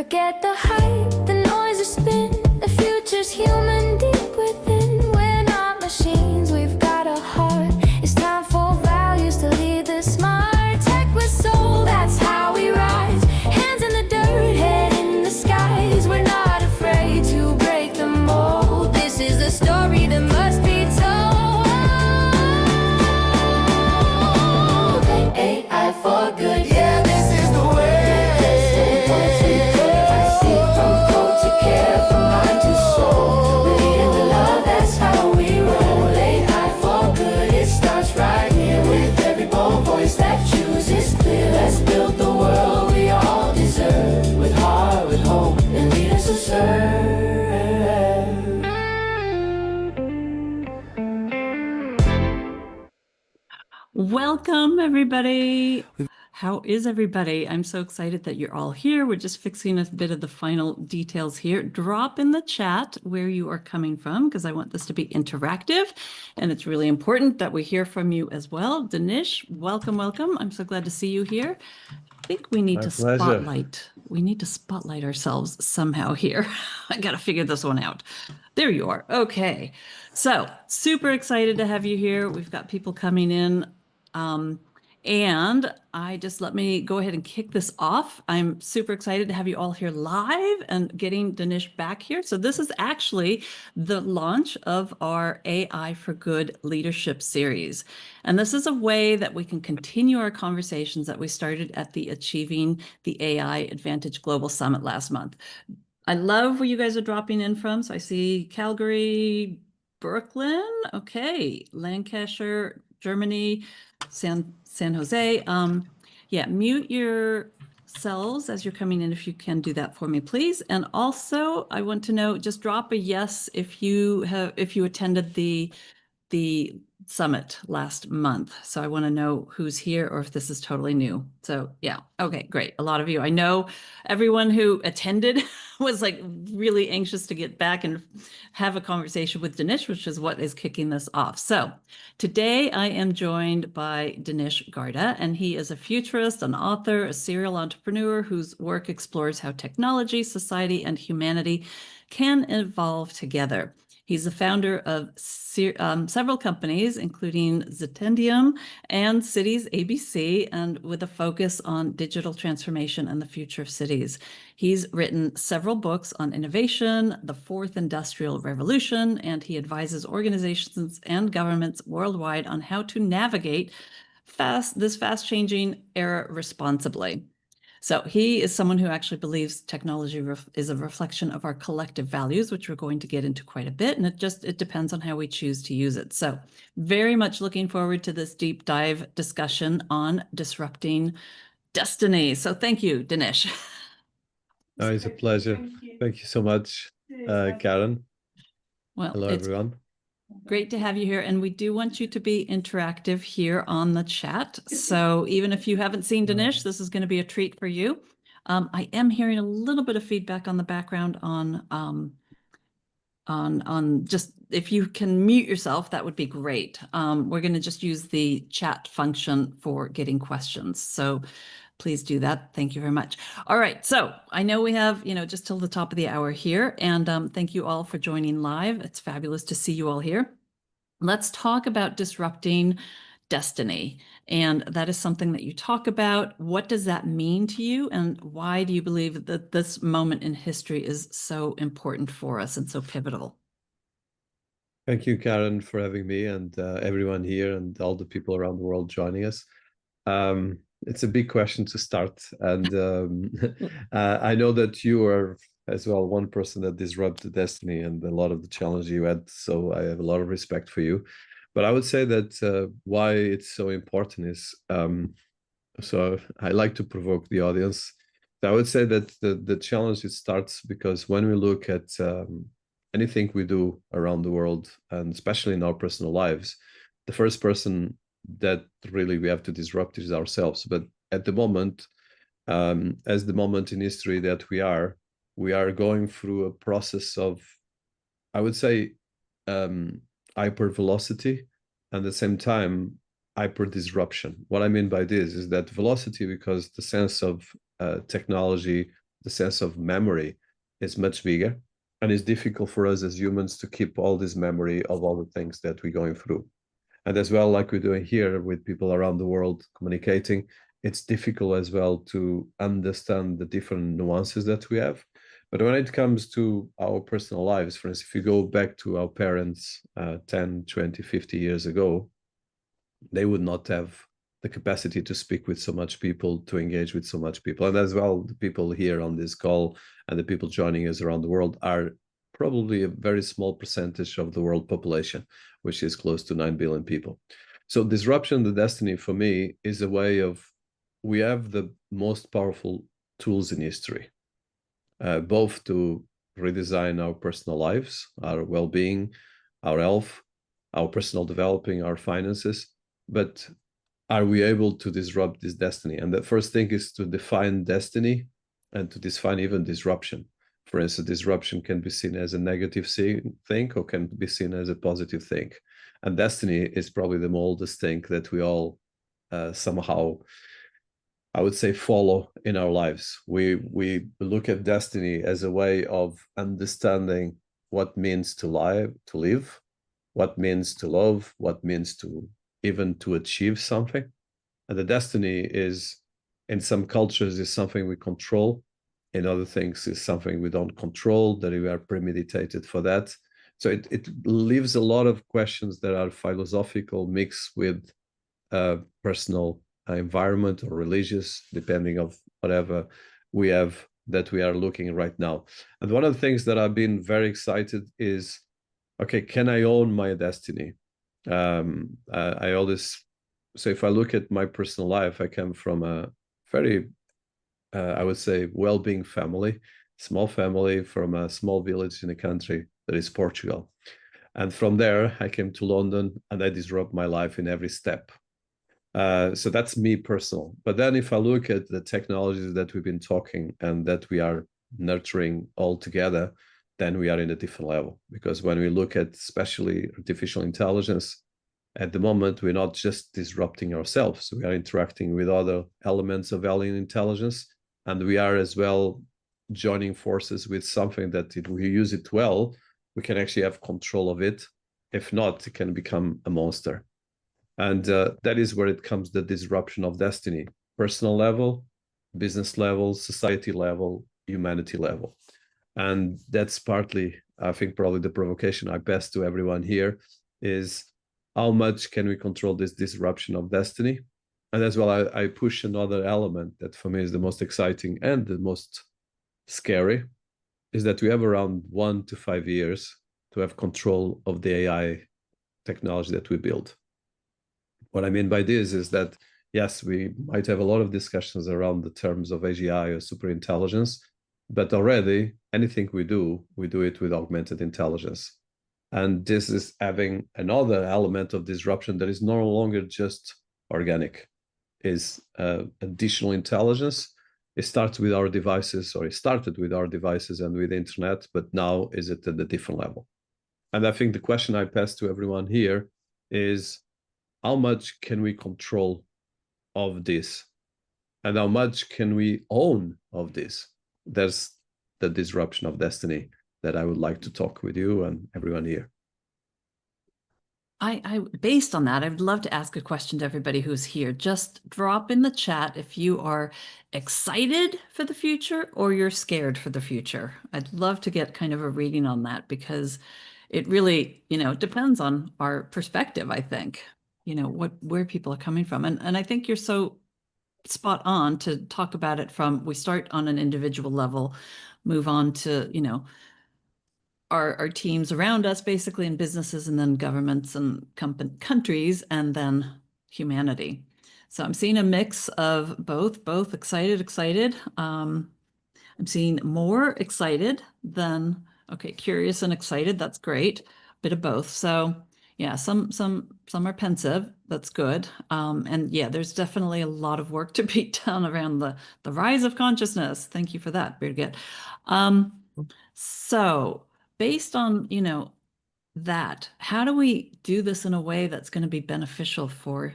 Forget the hype, the noise, the spin. The future's human deep within. We're not machines, we've got a heart. It's time for values to lead the smart. Tech with soul, that's how we rise. Hands in the dirt, head in the skies. We're not afraid to break the mold. This is the story that must be told. AI for good, yeah, this is the way. Welcome, everybody. How is everybody? I'm so excited that you're all here. We're just fixing a bit of the final details here. Drop in the chat where you are coming from, because I want this to be interactive, and it's really important that we hear from you as well. Dinis, welcome, welcome. I'm so glad to see you here. I think we need to spotlight. We need to spotlight ourselves somehow here. I got to figure this one out. There you are. Okay. So super excited to have you here. We've got people coming in. And let me go ahead and kick this off. I'm super excited to have you all here live and getting Dinis back here. So this is actually the launch of our AI for Good leadership series. And this is a way that we can continue our conversations that we started at the Achieving the AI Advantage Global Summit last month. I love where you guys are dropping in from. So I see Calgary, Brooklyn, okay, Lancashire, Germany, San Jose. Yeah, mute yourselves as you're coming in if you can do that for me, please. And also, I want to know, just drop a yes if you attended the summit last month. So I want to know who's here or if this is totally new. So yeah, okay, great. A lot of you. I know everyone who attended was like really anxious to get back and have a conversation with Dinis, which is what is kicking this off. So today I am joined by Dinis Guarda, and he is a futurist, an author, a serial entrepreneur whose work explores how technology, society, and humanity can evolve together. He's the founder of several companies, including Zentendium and Cities ABC, and with a focus on digital transformation and the future of cities. He's written several books on innovation, the fourth industrial revolution, and he advises organizations and governments worldwide on how to navigate this fast-changing era responsibly. So he is someone who actually believes technology is a reflection of our collective values, which we're going to get into quite a bit. And it depends on how we choose to use it. So very much looking forward to this deep dive discussion on disrupting destiny. So thank you, Dinis. Oh, it's a pleasure. Thank you so much, Karin. Well, hello, everyone. Great to have you here. And we do want you to be interactive here on the chat. So even if you haven't seen Dinis, this is going to be a treat for you. I am hearing a little bit of feedback on the background on just if you can mute yourself, that would be great. We're going to just use the chat function for getting questions. So please do that. Thank you very much. All right. So I know we have, just till the top of the hour here. And thank you all for joining live. It's fabulous to see you all here. Let's talk about disrupting destiny. And that is something that you talk about. What does that mean to you? And why do you believe that this moment in history is so important for us and so pivotal? Thank you, Karin, for having me and everyone here and all the people around the world joining us. It's a big question to start. And I know that you are as well one person that disrupted destiny and a lot of the challenge you had. So I have a lot of respect for you. But I would say that why it's so important is, so I like to provoke the audience. I would say that the challenge, it starts because when we look at anything we do around the world, and especially in our personal lives, the first person that really we have to disrupt is ourselves. But at the moment, as the moment in history that we are going through a process of, I would say, hypervelocity, and at the same time, hyper disruption. What I mean by this is that velocity, because the sense of technology, the sense of memory is much bigger. And it's difficult for us as humans to keep all this memory of all the things that we're going through. And as well, like we're doing here with people around the world communicating, it's difficult as well to understand the different nuances that we have. But when it comes to our personal lives, for instance, if you go back to our parents 10, 20, 50 years ago, they would not have the capacity to speak with so much people, to engage with so much people. And as well, the people here on this call and the people joining us around the world are probably a very small percentage of the world population, which is close to 9 billion people. So disruption, the destiny for me is a way of, we have the most powerful tools in history, both to redesign our personal lives, our well-being, our health, our personal developing, our finances, but are we able to disrupt this destiny? And the first thing is to define destiny and to define even disruption. For instance, disruption can be seen as a negative thing or can be seen as a positive thing. And destiny is probably the oldest thing that we all somehow, I would say, follow in our lives. We look at destiny as a way of understanding what means to live, what means to love, what means to even to achieve something. And the destiny is, in some cultures, is something we control. In other things, is something we don't control, that we are premeditated for that. So it leaves a lot of questions that are philosophical mixed with personal environment or religious, depending of whatever we have that we are looking right now. And one of the things that I've been very excited is, okay, can I own my destiny? I always, so if I look at my personal life, I come from a very, I would say, well-being family, small family from a small village in a country that is Portugal. And from there, I came to London and I disrupt my life in every step. So that's me personal. But then if I look at the technologies that we've been talking and that we are nurturing all together, then we are in a different level. Because when we look at especially artificial intelligence, at the moment, we're not just disrupting ourselves. We are interacting with other elements of alien intelligence. And we are as well joining forces with something that if we use it well, we can actually have control of it. If not, it can become a monster. And that is where it comes, the disruption of destiny, personal level, business level, society level, humanity level. And that's partly, I think, probably the provocation I pass to everyone here is how much can we control this disruption of destiny? And as well, I push another element that for me is the most exciting and the most scary, is that we have around 1 to 5 years to have control of the AI technology that we build. What I mean by this is that, yes, we might have a lot of discussions around the terms of AGI or superintelligence, but already anything we do it with augmented intelligence. And this is having another element of disruption that is no longer just organic, is additional intelligence. It starts with our devices, or it started with our devices and with the internet, but now is it at a different level. And I think the question I pass to everyone here is, how much can we control of this? And how much can we own of this? There's the disruption of destiny that I would like to talk with you and everyone here. I based on that, I would love to ask a question to everybody who's here. Just drop in the chat if you are excited for the future or you're scared for the future. I'd love to get kind of a reading on that, because it really, depends on our perspective, I think, where people are coming from. And I think you're so spot on to talk about it from, we start on an individual level, move on to, our teams around us, basically, in businesses, and then governments and countries, and then humanity. So I'm seeing a mix of both excited. I'm seeing more excited than, okay, curious and excited. That's great. Bit of both. So yeah, some are pensive. That's good. And yeah, there's definitely a lot of work to be done around the rise of consciousness. Thank you for that, Birgit. So based on, that, how do we do this in a way that's going to be beneficial for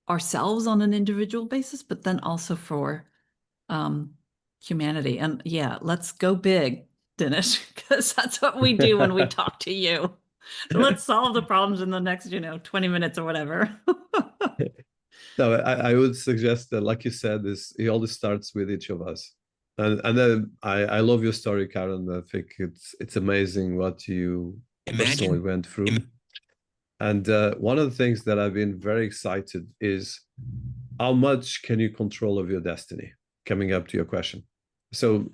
ourselves on an individual basis, but then also for humanity. And yeah, let's go big, Dinesh, because that's what we do when we talk to you. Let's solve the problems in the next, 20 minutes or whatever. No, I would suggest that, like you said, it always starts with each of us. And then I love your story, Karen. I think it's amazing what you personally went through. And one of the things that I've been very excited is how much can you control of your destiny? Coming up to your question. So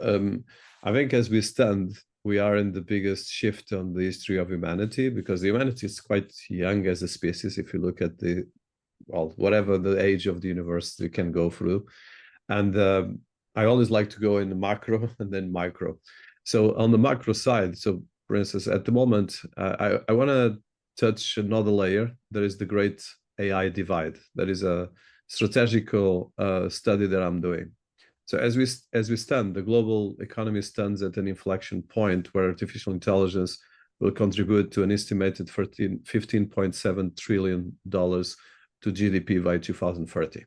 I think as we stand, we are in the biggest shift on the history of humanity, because humanity is quite young as a species. If you look at whatever the age of the universe we can go through. And I always like to go in the macro and then micro. So on the macro side, so for instance, at the moment, I want to touch another layer. There is the great AI divide. That is a strategical study that I'm doing. So as we stand, the global economy stands at an inflection point where artificial intelligence will contribute to an estimated $15.7 trillion to GDP by 2030.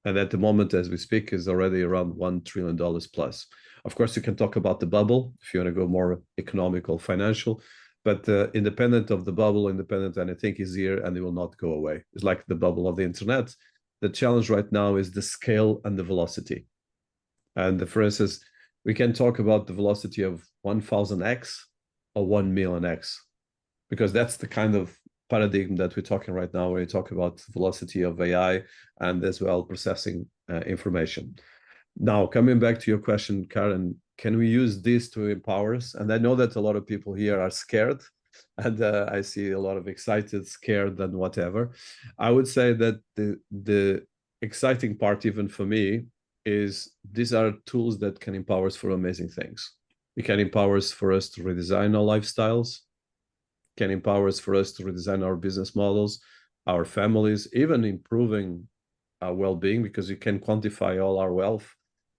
And at the moment, as we speak, is already around $1 trillion plus. Of course, you can talk about the bubble if you want to go more economical, financial, but independent of the bubble, independent anything is here and it will not go away. It's like the bubble of the internet. The challenge right now is the scale and the velocity. And for instance, we can talk about the velocity of 1000x or 1 million x, because that's the kind of paradigm that we're talking right now when we talk about velocity of AI and as well processing information. Now, coming back to your question, Karen, can we use this to empower us? And I know that a lot of people here are scared, and I see a lot of excited, scared, and whatever. I would say that the exciting part, even for me, is these are tools that can empower us for amazing things. It can empower us for us to redesign our lifestyles, can empower us for us to redesign our business models, our families, even improving our well-being, because you can quantify all our wealth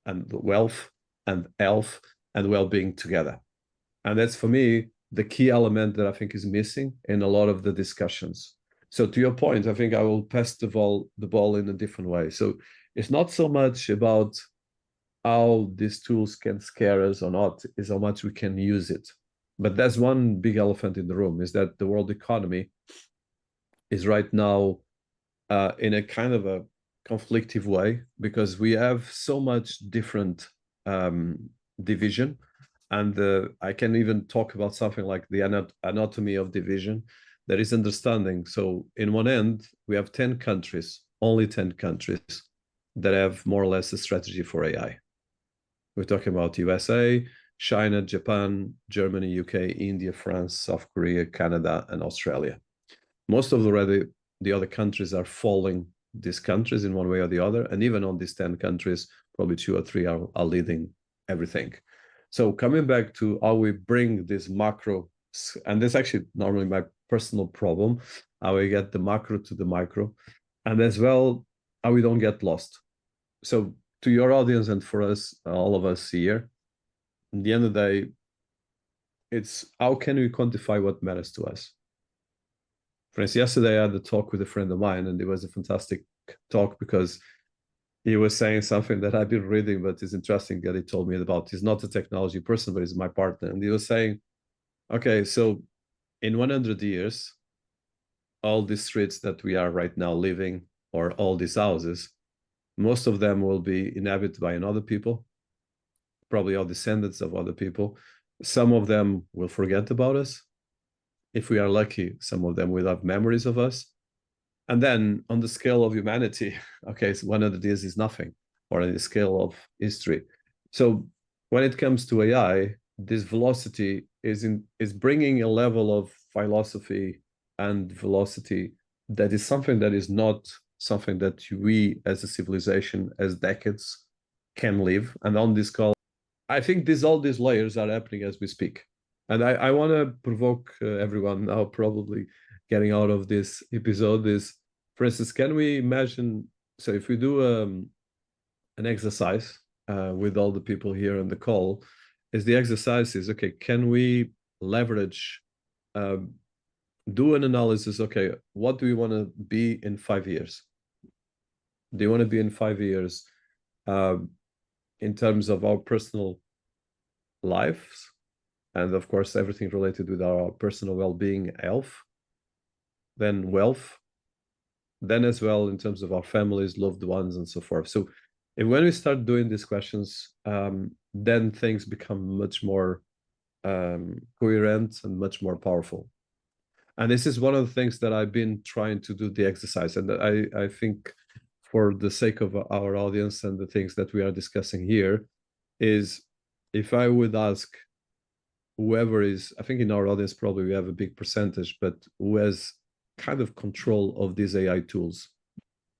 and health and well-being together. And that's, for me, the key element that I think is missing in a lot of the discussions. So to your point, I think I will pass the ball in a different way. So it's not so much about how these tools can scare us or not, is how much we can use it. But there's one big elephant in the room, is that the world economy is right now in a kind of a conflictive way, because we have so much different division. And I can even talk about something like the anatomy of division, that is understanding. So in one end, we have 10 countries, only 10 countries, that have more or less a strategy for AI. We're talking about USA, China, Japan, Germany, UK, India, France, South Korea, Canada, and Australia. Most of the other countries are following these countries in one way or the other. And even on these 10 countries, probably 2 or 3 are leading everything. So coming back to how we bring this macro, and this is actually normally my personal problem, how we get the macro to the micro, and as well, how we don't get lost. So to your audience and for us, all of us here, at the end of the day, it's how can we quantify what matters to us? For instance, yesterday I had a talk with a friend of mine, and it was a fantastic talk because he was saying something that I've been reading, but it's interesting that he told me about. He's not a technology person, but he's my partner. And he was saying, okay, so in 100 years, all these streets that we are right now living, or all these houses, most of them will be inhabited by another people, probably all descendants of other people. Some of them will forget about us. If we are lucky, some of them will have memories of us. And then on the scale of humanity, okay, so 100 years is nothing, or on the scale of history. So when it comes to AI, this velocity is bringing a level of philosophy and velocity that is something that is not something that we as a civilization, as decades, can live. And on this call, I think all these layers are happening as we speak. And I want to provoke everyone now, probably getting out of this episode, is, for instance, can we imagine, so if we do an exercise with all the people here on the call, is the exercise is, okay, can we leverage, do an analysis, okay, what do we want to be in 5 years? Do you want to be in 5 years in terms of our personal lives, and of course, everything related with our personal well-being, health, then wealth, then as well in terms of our families, loved ones, and so forth. So when we start doing these questions, then things become much more coherent and much more powerful. And this is one of the things that I've been trying to do the exercise. And I think for the sake of our audience and the things that we are discussing here is if I would ask whoever is, I think in our audience, probably we have a big percentage, but who has kind of control of these AI tools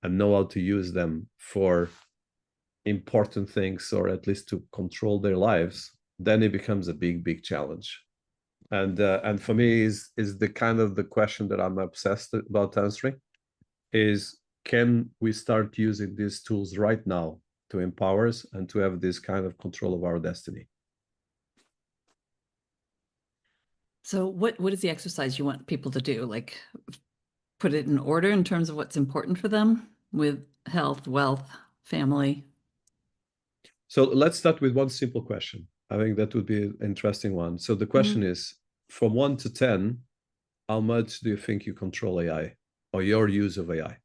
and know how to use them for important things, or at least to control their lives, then it becomes a big challenge. And for me is the kind of the question that I'm obsessed about answering is, can we start using these tools right now to empower us and to have this kind of control of our destiny? So what is the exercise you want people to do? Like put it in order in terms of what's important for them with health, wealth, family? So let's start with one simple question. I think that would be an interesting one. So the question is, from 1 to 10, how much do you think you control AI or your use of AI?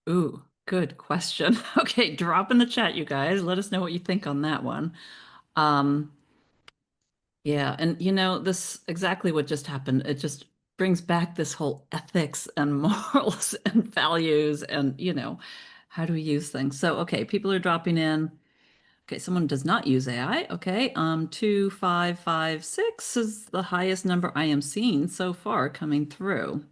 Ooh, good question. Okay, drop in the chat, you guys. Let us know what you think on that one. Yeah, and you know, this exactly what just happened. It just brings back this whole ethics and morals and values and, you know, how do we use things? So, okay, people are dropping in. Okay, someone does not use AI. Okay, 2556 is the highest number I am seeing so far coming through.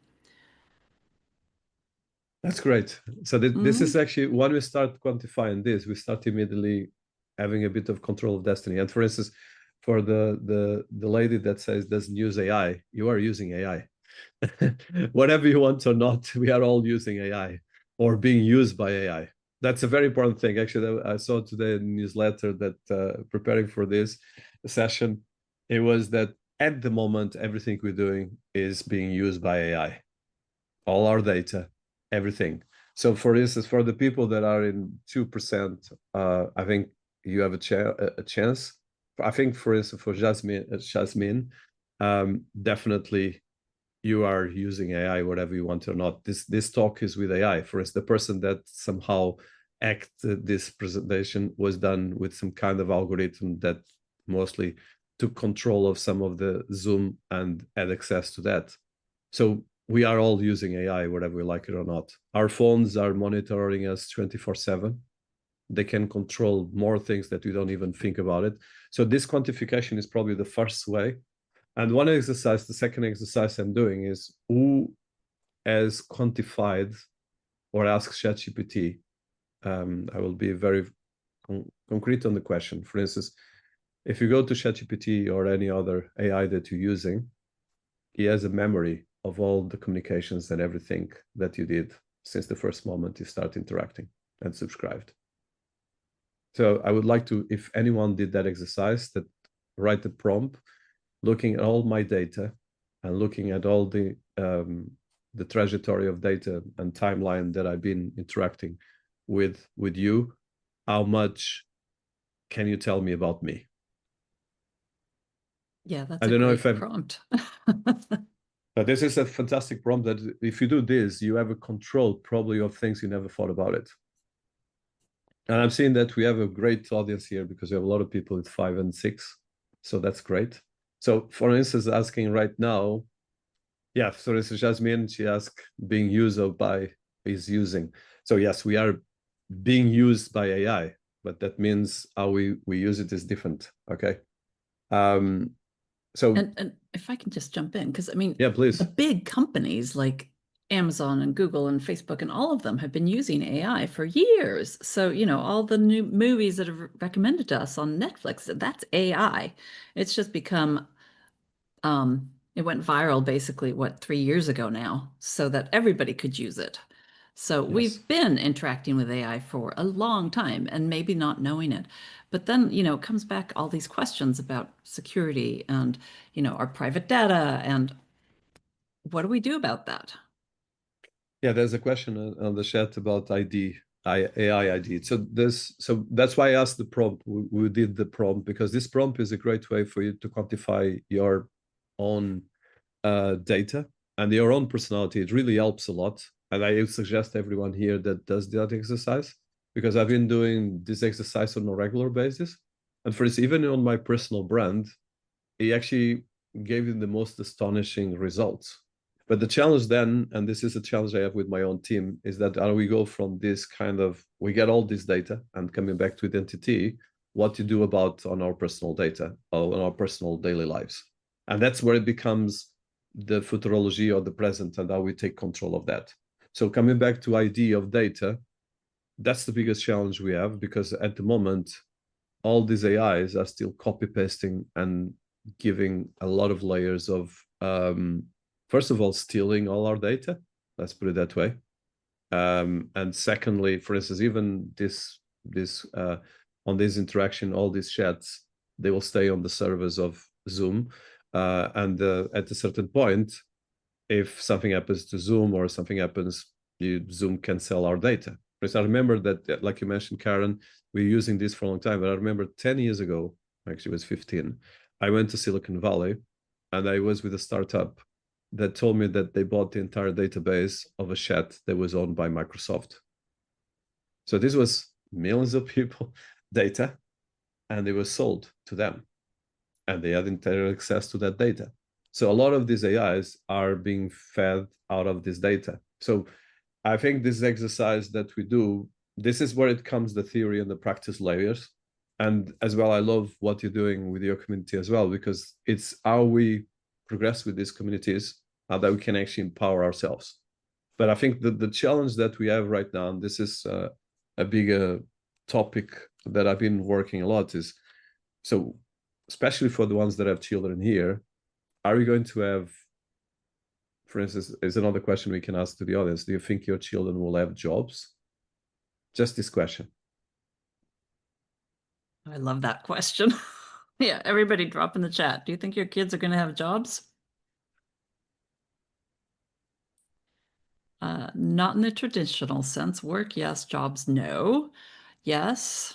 That's great. So this is actually, when we start quantifying this, we start immediately having a bit of control of destiny. And for instance, for the lady that says doesn't use AI, you are using AI. Whatever you want or not, we are all using AI or being used by AI. That's a very important thing. Actually, I saw today a newsletter that preparing for this session, it was that at the moment, everything we're doing is being used by AI. All our data, everything. So for instance, for the people that are in 2%, I think you have a chance. I think, for instance, for Jasmine, definitely you are using AI, whatever you want or not. This talk is with AI. For instance, the person that somehow acted this presentation was done with some kind of algorithm that mostly took control of some of the Zoom and had access to that. So we are all using AI, whether we like it or not. Our phones are monitoring us 24/7. They can control more things that we don't even think about it. So this quantification is probably the first way. And one exercise, the second exercise I'm doing is, who has quantified or asked ChatGPT? I will be very concrete on the question. For instance, if you go to ChatGPT or any other AI that you're using, he has a memory of all the communications and everything that you did since the first moment you start interacting and subscribed. So I would like to, if anyone did that exercise, that write the prompt, looking at all my data and looking at all the trajectory of data and timeline that I've been interacting with you, how much can you tell me about me? Yeah, that's I don't know if I've prompt. But this is a fantastic prompt that if you do this, you have a control probably of things you never thought about it. And I'm seeing that we have a great audience here because we have a lot of people with 5 and 6. So that's great. So for instance, asking right now, yeah, for instance, Jasmine, she asked being used by is using. So yes, we are being used by AI, but that means how we use it is different. Okay. So and if I can just jump in, because I mean, yeah, please. the big companies like Amazon and Google and Facebook and all of them have been using AI for years. So, you know, all the new movies that are recommended to us on Netflix, that's AI. It's just become, it went viral basically, what, 3 years ago now, so that everybody could use it. So Yes. we've been interacting with AI for a long time and maybe not knowing it. But then, you know, it comes back all these questions about security and, you know, our private data and what do we do about that? Yeah, there's a question on the chat about ID. AI ID. So that's why I asked the prompt. We did the prompt because this prompt is a great way for you to quantify your own data and your own personality. It really helps a lot. And I suggest everyone here that does that exercise, because I've been doing this exercise on a regular basis. And for instance, even on my personal brand, it actually gave me the most astonishing results. But the challenge then, and this is a challenge I have with my own team, is that how we go from this kind of, we get all this data and coming back to identity, what to do about on our personal data, or on our personal daily lives. And that's where it becomes the futurology or the present and how we take control of that. So coming back to ID of data, that's the biggest challenge we have, because at the moment, all these AIs are still copy pasting and giving a lot of layers of, first of all, stealing all our data. Let's put it that way. And secondly, for instance, even this on this interaction, all these chats, they will stay on the servers of Zoom. And at a certain point, if something happens to Zoom or something happens, Zoom can sell our data. Because I remember that, like you mentioned, Karin, we're using this for a long time. But I remember 10 years ago, actually it was 15, I went to Silicon Valley and I was with a startup that told me that they bought the entire database of a chat that was owned by Microsoft. So this was millions of people data, and it was sold to them. And they had entire access to that data. So a lot of these AIs are being fed out of this data. So I think this exercise that we do, this is where it comes the theory and the practice layers. And as well, I love what you're doing with your community as well, because it's how we progress with these communities, how that we can actually empower ourselves. But I think the challenge that we have right now, and this is a bigger topic that I've been working a lot, is, so especially for the ones that have children here, are we going to have, for instance, is another question we can ask to the audience, do you think your children will have jobs? Just this question. I love that question. Yeah, everybody drop in the chat. Do you think your kids are going to have jobs? Not in the traditional sense. Work, yes. Jobs, no. Yes.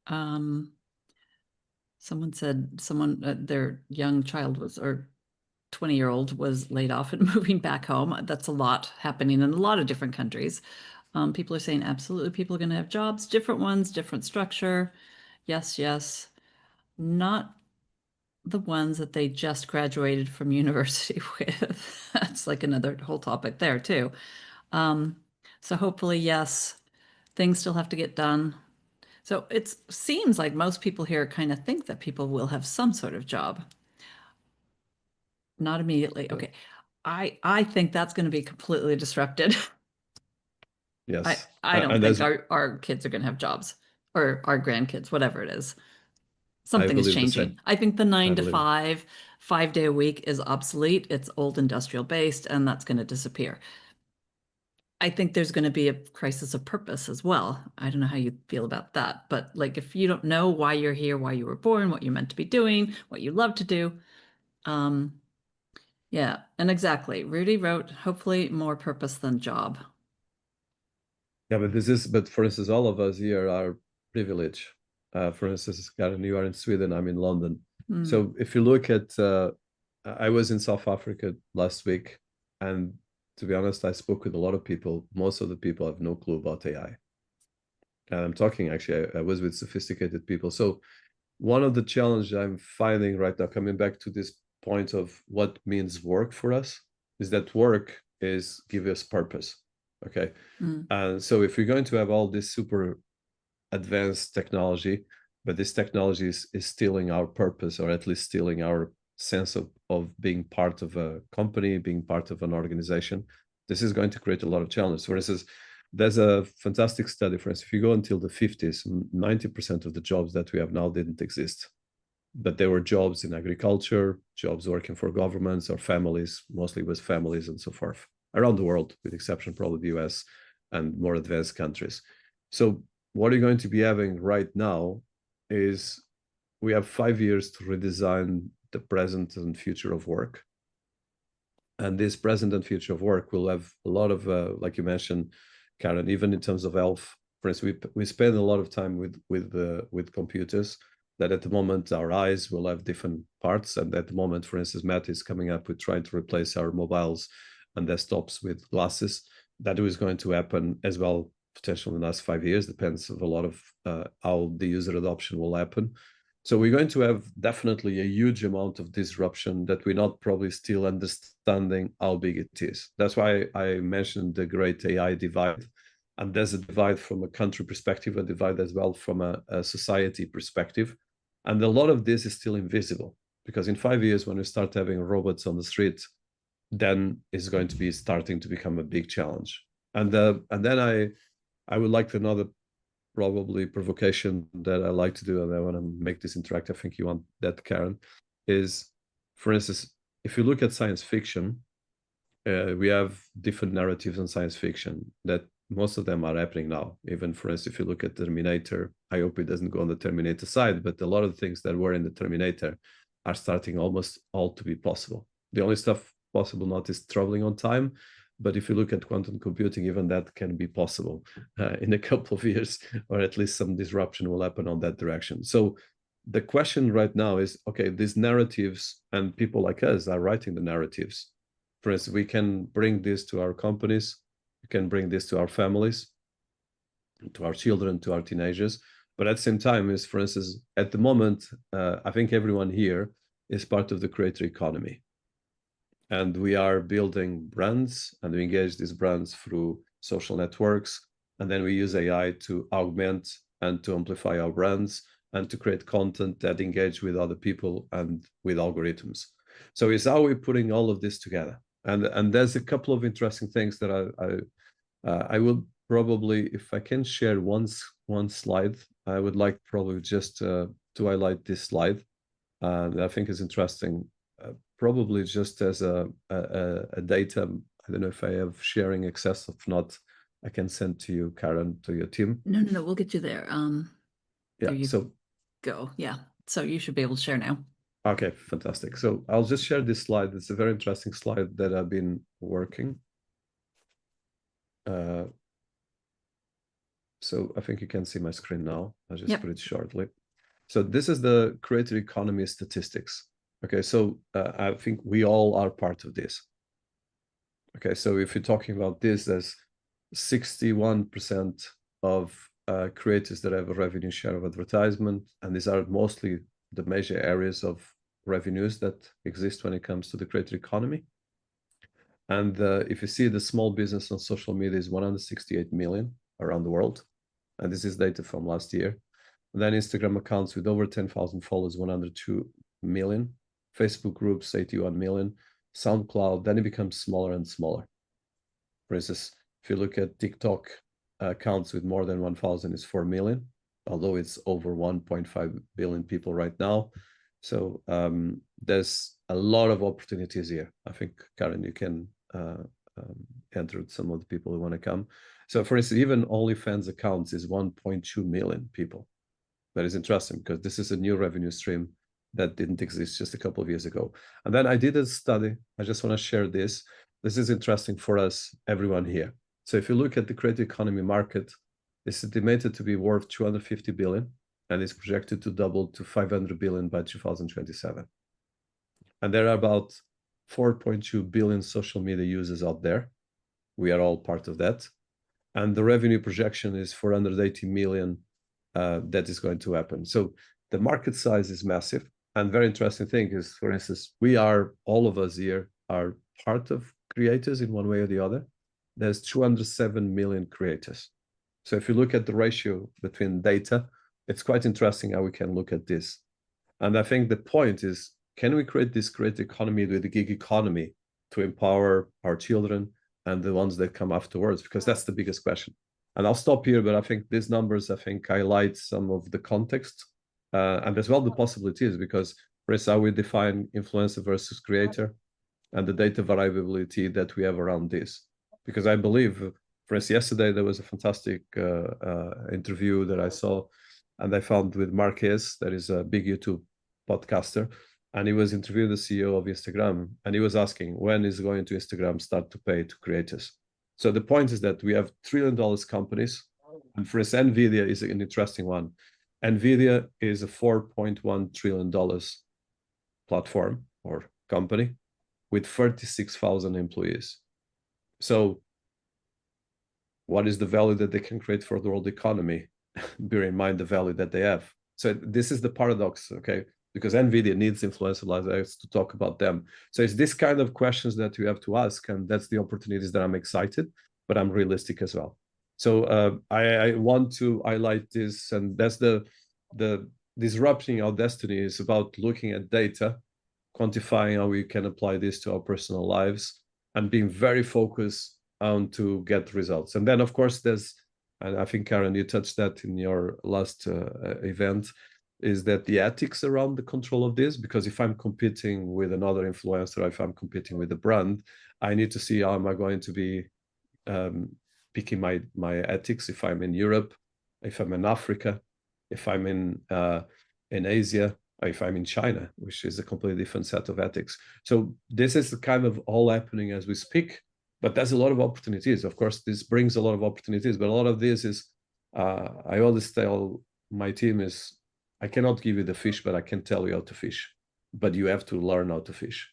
Someone said their young child was, or 20-year-old was laid off and moving back home. That's a lot happening in a lot of different countries. People are saying absolutely people are going to have jobs, different ones, different structure. Yes, yes. Not the ones that they just graduated from university with. That's like another whole topic there too. So hopefully, yes, things still have to get done. So it seems like most people here kind of think that people will have some sort of job. Not immediately. Okay. I think that's going to be completely disrupted. Yes. I don't And think as our kids are going to have jobs, or our grandkids, whatever it is. I Something is believe the changing. same. I think the 9 to believe 5, 5-day a week is obsolete. It's old industrial based, and that's going to disappear. I think there's going to be a crisis of purpose as well. I don't know how you feel about that, but like if you don't know why you're here, why you were born, what you're meant to be doing, what you love to do, yeah, and exactly. Rudy wrote, hopefully more purpose than job. Yeah, but for instance, all of us here are privileged. For instance, Karen, you are in Sweden, I'm in London. So if you look at, I was in South Africa last week, and to be honest, I spoke with a lot of people. Most of the people have no clue about AI. And I'm talking, actually, I was with sophisticated people. So one of the challenges I'm finding right now, coming back to this point of what means work for us, is that work is give us purpose. Okay. And so if you're going to have all this super advanced technology, but this technology is stealing our purpose, or at least stealing our sense of being part of a company, being part of an organization, this is going to create a lot of challenges. For instance, there's a fantastic study, for instance, if you go until the 50s, 90% of the jobs that we have now didn't exist. But there were jobs in agriculture, jobs working for governments or families, mostly with families and so forth, around the world, with the exception probably the US and more advanced countries. So what you're going to be having right now is we have 5 years to redesign the present and future of work. And this present and future of work will have a lot of, like you mentioned, Karin, even in terms of health. For instance, we spend a lot of time with computers that at the moment our eyes will have different parts. And at the moment, for instance, Matt is coming up with trying to replace our mobiles and desktops with glasses. That is going to happen as well, potentially in the last 5 years, depends of a lot of how the user adoption will happen. So we're going to have definitely a huge amount of disruption that we're not probably still understanding how big it is. That's why I mentioned the great AI divide. And there's a divide from a country perspective, a divide as well from a society perspective. And a lot of this is still invisible, because in 5 years, when we start having robots on the street, then it's going to be starting to become a big challenge. And then I would like another probably provocation that I like to do, and I want to make this interactive. I think you want that, Karin, is, for instance, if you look at science fiction, we have different narratives in science fiction that most of them are happening now. Even, for instance, if you look at Terminator, I hope it doesn't go on the Terminator side, but a lot of things that were in the Terminator are starting almost all to be possible. The only stuff possible not is traveling on time, but if you look at quantum computing, even that can be possible in a couple of years, or at least some disruption will happen on that direction. So the question right now is, okay, these narratives, and people like us are writing the narratives. For instance, we can bring this to our companies, we can bring this to our families, to our children, to our teenagers. But at the same time, is, for instance, at the moment, I think everyone here is part of the creator economy. And we are building brands, and we engage these brands through social networks. And then we use AI to augment and to amplify our brands and to create content that engage with other people and with algorithms. So it's how we're putting all of this together. And there's a couple of interesting things that I will probably, if I can share one slide, I would like probably just to highlight this slide. I think is interesting. Probably just as a data, I don't know if I have sharing access. If not, I can send to you, Karin, to your team. No, we'll get you there. There you so go. Yeah, so you should be able to share now. Okay, fantastic. So I'll just share this slide. It's a very interesting slide that I've been working. So I think you can see my screen now. I'll just put it shortly. So this is the creator economy statistics. Okay, so I think we all are part of this. Okay, so if you're talking about this, there's 61% of creators that have a revenue share of advertisement, and these are mostly the major areas of revenues that exist when it comes to the creator economy. And if you see, the small business on social media is 168 million around the world. And this is data from last year. And then Instagram accounts with over 10,000 followers, 102 million. Facebook groups, 81 million. SoundCloud, then it becomes smaller and smaller. For instance, if you look at TikTok, accounts with more than 1,000 is 4 million, although it's over 1.5 billion people right now. So there's a lot of opportunities here. I think, Karin, you can enter some of the people who want to come. So for instance, even OnlyFans accounts is 1.2 million people. That is interesting because this is a new revenue stream that didn't exist just a couple of years ago. And then I did a study. I just want to share this. This is interesting for us, everyone here. So if you look at the creator economy market, it's estimated to be worth 250 billion, and it's projected to double to 500 billion by 2027. And there are about 4.2 billion social media users out there. We are all part of that. And the revenue projection is 480 million that is going to happen. So the market size is massive. And very interesting thing is, for instance, we are, all of us here are part of creators in one way or the other. There's 207 million creators. So if you look at the ratio between data, it's quite interesting how we can look at this. And I think the point is, can we create this great economy with the gig economy to empower our children and the ones that come afterwards? Because that's the biggest question. And I'll stop here, but I think these numbers, I think, highlight some of the context and as well the possibilities, because for instance, how we define influencer versus creator and the data variability that we have around this. Because I believe, for instance, yesterday there was a fantastic interview that I saw, and I found with Marquez, that is a big YouTube podcaster, and he was interviewing the CEO of Instagram, and he was asking, when is going to Instagram start to pay to creators? So the point is that we have $1 trillion companies, and for instance, NVIDIA is an interesting one. NVIDIA is a $4.1 trillion platform or company with 36,000 employees. So what is the value that they can create for the world economy? Bear in mind the value that they have. So this is the paradox, okay? Because NVIDIA needs influencer like us to talk about them. So it's this kind of questions that you have to ask, and that's the opportunities that I'm excited, but I'm realistic as well. So I want to highlight this, and that's the disrupting our destiny is about looking at data, quantifying how we can apply this to our personal lives, and being very focused on to get results. And then, of course, there's, and I think, Karin, you touched that in your last event, is that the ethics around the control of this, because if I'm competing with another influencer, if I'm competing with a brand, I need to see how am I going to be picking my ethics if I'm in Europe, if I'm in Africa, if I'm in Asia, or if I'm in China, which is a completely different set of ethics. So this is kind of all happening as we speak, but there's a lot of opportunities. Of course, this brings a lot of opportunities, but a lot of this is, I always tell my team is, I cannot give you the fish, but I can tell you how to fish, but you have to learn how to fish.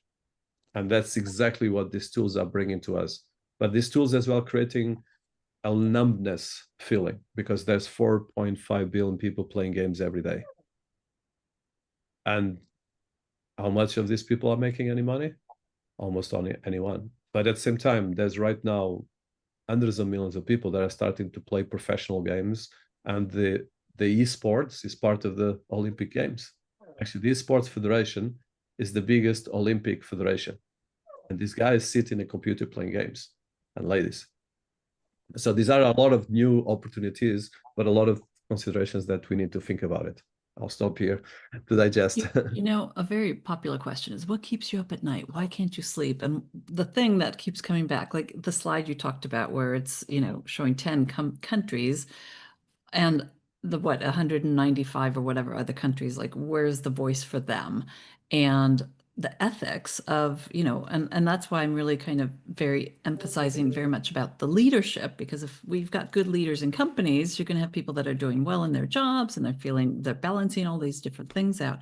And that's exactly what these tools are bringing to us. But these tools as well creating a numbness feeling, because there's 4.5 billion people playing games every day. And how much of these people are making any money? Almost anyone. But at the same time, there's right now hundreds of millions of people that are starting to play professional games, and the esports is part of the Olympic Games. Actually, the Esports Federation is the biggest Olympic federation. And these guys sit in a computer playing games, and ladies. So these are a lot of new opportunities, but a lot of considerations that we need to think about it. I'll stop here to digest. You know, a very popular question is, what keeps you up at night? Why can't you sleep? And the thing that keeps coming back, like the slide you talked about where it's, you know, showing 10 countries and the 195 or whatever other countries, like where's the voice for them? And the ethics of, you know, and that's why I'm really kind of very emphasizing very much about the leadership, because if we've got good leaders in companies, you're going to have people that are doing well in their jobs and they're balancing all these different things out.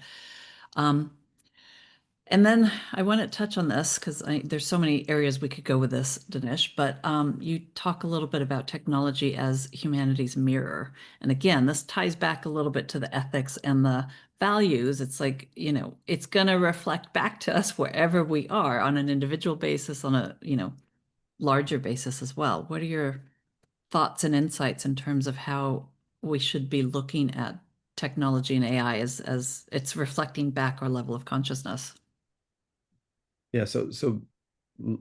And then I want to touch on this because there's so many areas we could go with this, Dinesh, but you talk a little bit about technology as humanity's mirror. And again, this ties back a little bit to the ethics and the values. It's like, you know, it's going to reflect back to us wherever we are on an individual basis, on a, you know, larger basis as well. What are your thoughts and insights in terms of how we should be looking at technology and AI as it's reflecting back our level of consciousness? Yeah, so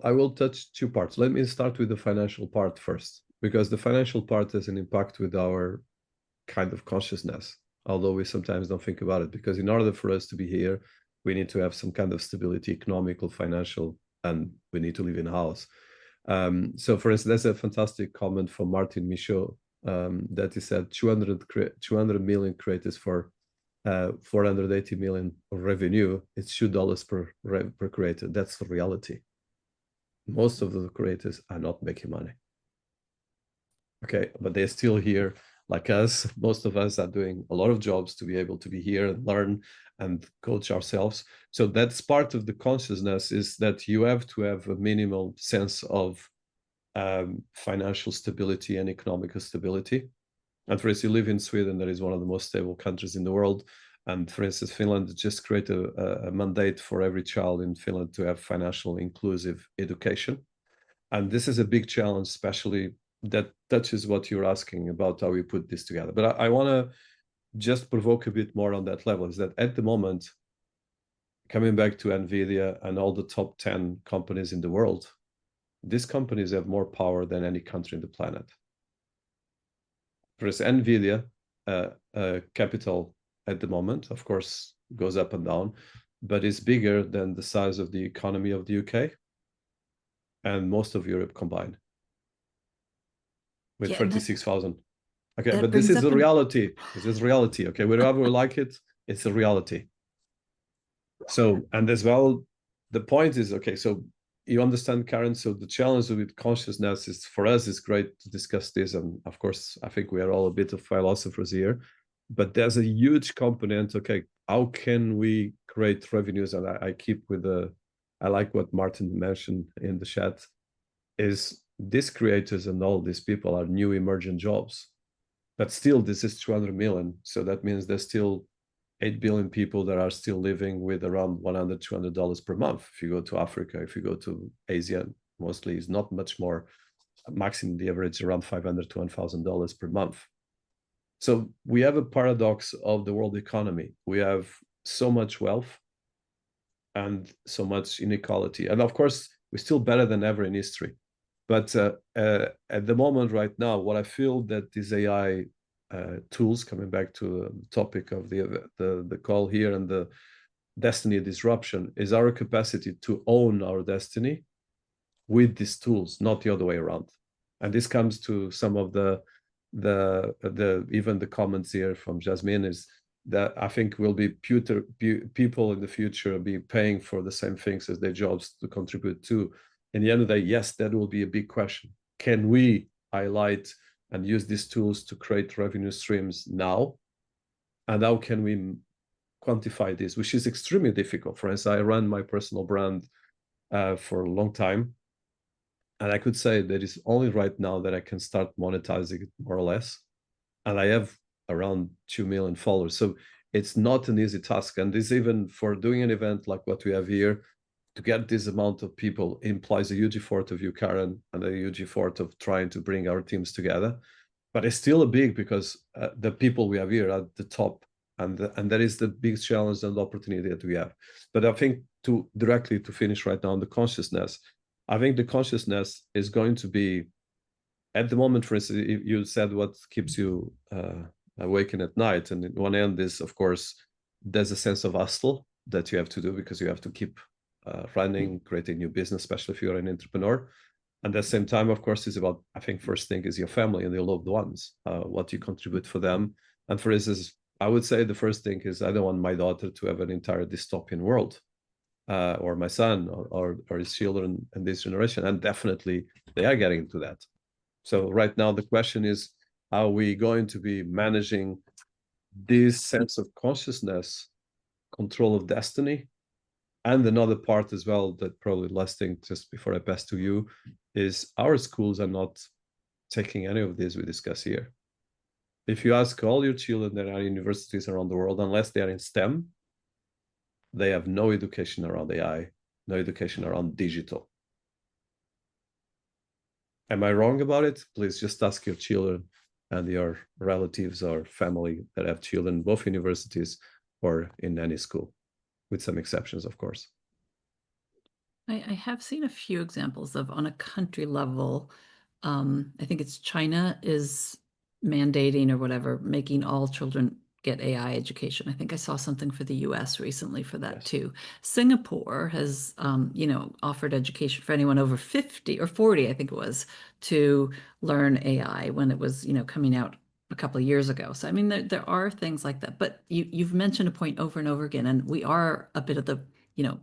I will touch two parts. Let me start with the financial part first, because the financial part has an impact with our kind of consciousness, although we sometimes don't think about it, because in order for us to be here, we need to have some kind of stability, economical, financial, and we need to live in a house. So for instance, there's a fantastic comment from Martin Michaud that he said 200 million creators for 480 million of revenue, it's $2 per creator. That's the reality. Most of the creators are not making money. Okay, but they're still here like us. Most of us are doing a lot of jobs to be able to be here and learn and coach ourselves. So that's part of the consciousness, is that you have to have a minimal sense of financial stability and economical stability. And for instance, you live in Sweden, that is one of the most stable countries in the world. And for instance, Finland just created a mandate for every child in Finland to have financial inclusive education. And this is a big challenge, especially that touches what you're asking about, how we put this together. But I want to just provoke a bit more on that level, is that at the moment, coming back to NVIDIA and all the top 10 companies in the world, these companies have more power than any country in the planet. For instance, NVIDIA capital at the moment, of course, goes up and down, but it's bigger than the size of the economy of the UK and most of Europe combined, with 36,000. Okay, but this is the reality. This is reality. Okay, wherever we like it, it's a reality. So, and as well, the point is, okay, so you understand, Karin? So the challenge with consciousness is, for us, it's great to discuss this. And of course, I think we are all a bit of philosophers here, but there's a huge component. Okay, how can we create revenues? And I keep with I like what Martin mentioned in the chat, is these creators and all these people are new emergent jobs. But still, this is 200 million. So that means there's still 8 billion people that are still living with around $100, $200 per month. If you go to Africa, if you go to Asia, mostly is not much more. Maximum, the average around $500 to $1,000 per month. So we have a paradox of the world economy. We have so much wealth and so much inequality. And of course, we're still better than ever in history. But at the moment right now, what I feel that these AI tools, coming back to the topic of the call here and the destiny disruption, is our capacity to own our destiny with these tools, not the other way around. And this comes to some of the even the comments here from Jasmine, is that I think will be people in the future be paying for the same things as their jobs to contribute to. In the end of the day, yes, that will be a big question. Can we highlight and use these tools to create revenue streams now? And how can we quantify this, which is extremely difficult. For instance, I ran my personal brand for a long time. And I could say that it's only right now that I can start monetizing it more or less. And I have around 2 million followers. So it's not an easy task. And this, even for doing an event like what we have here, to get this amount of people implies a huge effort of you, Karin, and a huge effort of trying to bring our teams together. But it's still a big, because the people we have here are at the top, and that is the biggest challenge and opportunity that we have. But I think to finish right now on the consciousness, I think the consciousness is going to be, at the moment, for instance, you said what keeps you awakened at night. And one end is, of course, there's a sense of hustle that you have to do, because you have to keep running, creating new business, especially if you're an entrepreneur. And at the same time, of course, is about, I think, first thing is your family and your loved ones, what you contribute for them. And for instance, I would say the first thing is, I don't want my daughter to have an entire dystopian world, or my son or his children in this generation. And definitely they are getting into that. So right now the question is, are we going to be managing this sense of consciousness, control of destiny? And another part as well, that probably last thing just before I pass to you, is our schools are not taking any of this we discuss here. If you ask all your children that are in universities around the world, unless they are in STEM, they have no education around AI, no education around digital. Am I wrong about it? Please just ask your children and your relatives or family that have children, both universities or in any school, with some exceptions, of course. I have seen a few examples of, on a country level, I think it's China is mandating or whatever, making all children get AI education. I think I saw something for the US recently for that too. Singapore has, offered education for anyone over 50 or 40, I think it was, to learn AI when it was, coming out a couple of years ago. So, I mean, there are things like that, but you've mentioned a point over and over again, and we are a bit of the,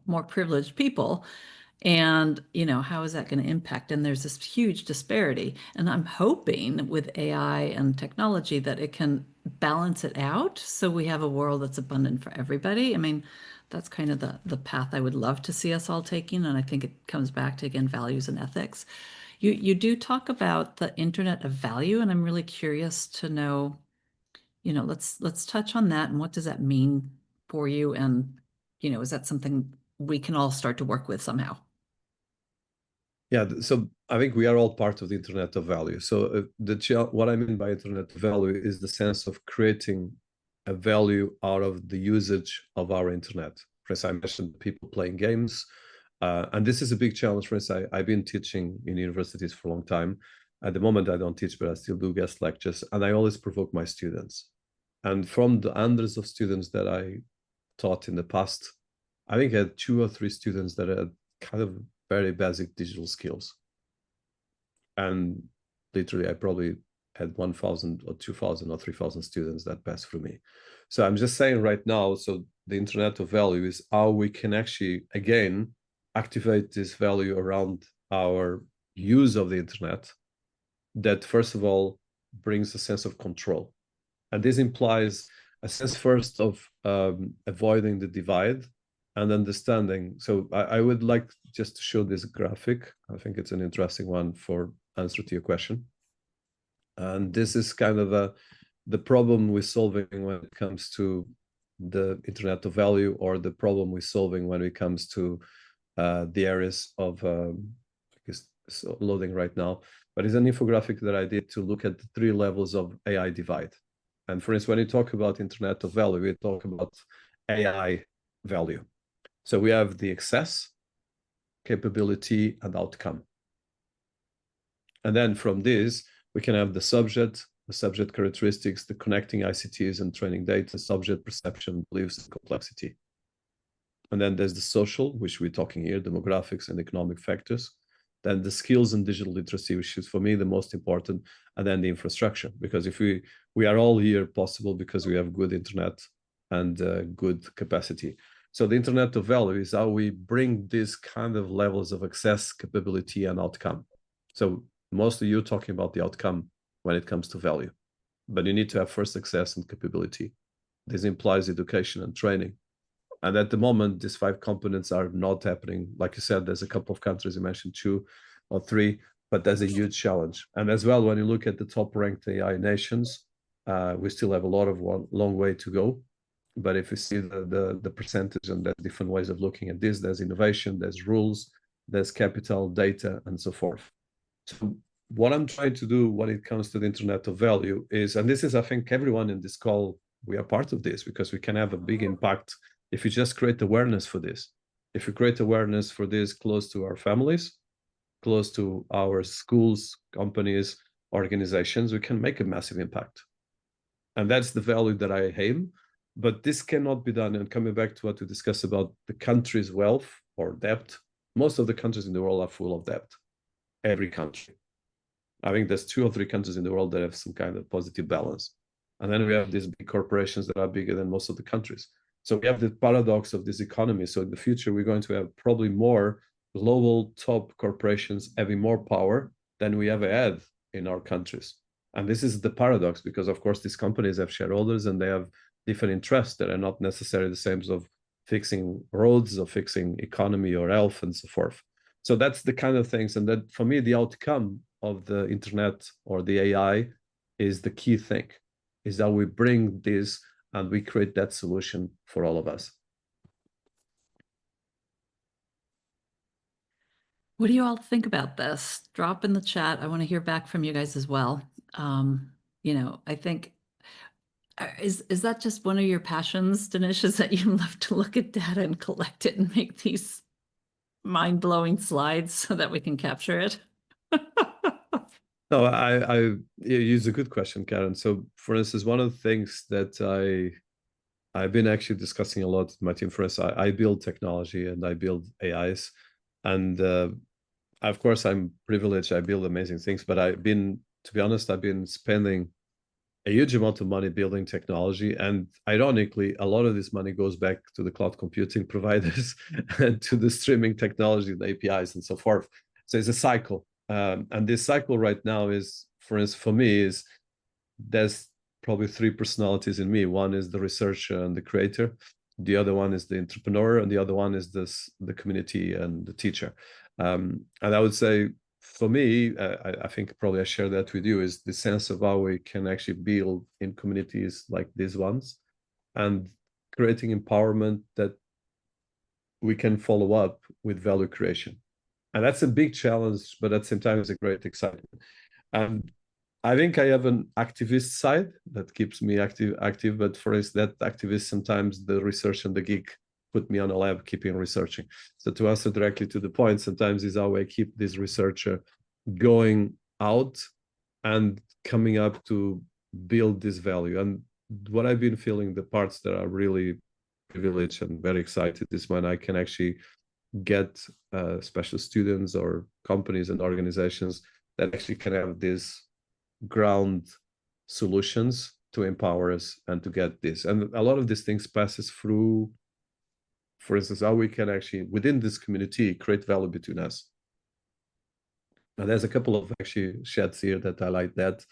more privileged people. And, how is that going to impact? And there's this huge disparity. And I'm hoping with AI and technology that it can balance it out, so we have a world that's abundant for everybody. I mean, that's kind of the path I would love to see us all taking. And I think it comes back to, again, values and ethics. You do talk about the internet of value, and I'm really curious to know, let's touch on that, and what does that mean for you? And, is that something we can all start to work with somehow? Yeah, so I think we are all part of the internet of value. So what I mean by internet of value is the sense of creating a value out of the usage of our internet. For instance, I mentioned people playing games, and this is a big challenge. For instance, I've been teaching in universities for a long time. At the moment, I don't teach, but I still do guest lectures, and I always provoke my students. And from the hundreds of students that I taught in the past, I think I had 2 or 3 students that had kind of very basic digital skills. And literally, I probably had 1,000 or 2,000 or 3,000 students that passed through me. So I'm just saying right now, so the internet of value is how we can actually, again, activate this value around our use of the internet that, first of all, brings a sense of control. And this implies a sense first of avoiding the divide and understanding. So I would like just to show this graphic. I think it's an interesting one for answer to your question. And this is kind of the problem we're solving when it comes to the Internet of Value, or the problem we're solving when it comes to the areas of, I guess it's loading right now, but it's an infographic that I did to look at the 3 levels of AI divide. And for instance, when you talk about Internet of Value, we talk about AI value. So we have the access, capability, and outcome. And then from this, we can have the subject characteristics, the connecting ICTs and training data, subject perception, beliefs, and complexity. And then there's the social, which we're talking here, demographics and economic factors. Then the skills and digital literacy, which is for me the most important, and then the infrastructure. Because if we are all here possible because we have good internet and good capacity. So the Internet of Value is how we bring these kind of levels of access, capability, and outcome. So mostly you're talking about the outcome when it comes to value, but you need to have first access and capability. This implies education and training. And at the moment, these 5 components are not happening. Like you said, there's a couple of countries, you mentioned 2 or 3, but there's a huge challenge. And as well, when you look at the top ranked AI nations, we still have a long way to go. But if you see the percentage and the different ways of looking at this, there's innovation, there's rules, there's capital, data, and so forth. So what I'm trying to do when it comes to the Internet of Value is, and this is, I think, everyone in this call, we are part of this because we can have a big impact if you just create awareness for this. If you create awareness for this close to our families, close to our schools, companies, organizations, we can make a massive impact. And that's the value that I aim. But this cannot be done. And coming back to what we discussed about the country's wealth or debt, most of the countries in the world are full of debt. Every country. I think there's 2 or 3 countries in the world that have some kind of positive balance. And then we have these big corporations that are bigger than most of the countries. So we have the paradox of this economy. So in the future, we're going to have probably more global top corporations having more power than we ever had in our countries. And this is the paradox because, of course, these companies have shareholders and they have different interests that are not necessarily the same as of fixing roads or fixing economy or health and so forth. So that's the kind of things. And that for me, the outcome of the internet or the AI is the key thing, is that we bring this and we create that solution for all of us. What do you all think about this? Drop in the chat. I want to hear back from you guys as well. I think, is that just one of your passions, Dinesh, is that you love to look at data and collect it and make these mind-blowing slides so that we can capture it? No, I use a good question, Karin. So for instance, one of the things that I've been actually discussing a lot with my team. For instance, I build technology and I build AIs. And of course, I'm privileged. I build amazing things, but to be honest, I've been spending a huge amount of money building technology. And ironically, a lot of this money goes back to the cloud computing providers and to the streaming technology, the APIs and so forth. So it's a cycle. And this cycle right now is, for instance, for me, there's probably 3 personalities in me. One is the researcher and the creator. The other one is the entrepreneur, and the other one is the community and the teacher. And I would say, for me, I think probably I share that with you, is the sense of how we can actually build in communities like these ones and creating empowerment that we can follow up with value creation. And that's a big challenge, but at the same time, it's a great excitement. And I think I have an activist side that keeps me active, but for instance, that activist, sometimes the research and the geek put me on a lab keeping researching. So to answer directly to the point, sometimes is how I keep this researcher going out and coming up to build this value. And what I've been feeling, the parts that are really privileged and very excited, is when I can actually get special students or companies and organizations that actually can have this ground solutions to empower us and to get this. And a lot of these things passes through for instance, how we can actually, within this community, create value between us. And there's a couple of actually sheds here that highlight that.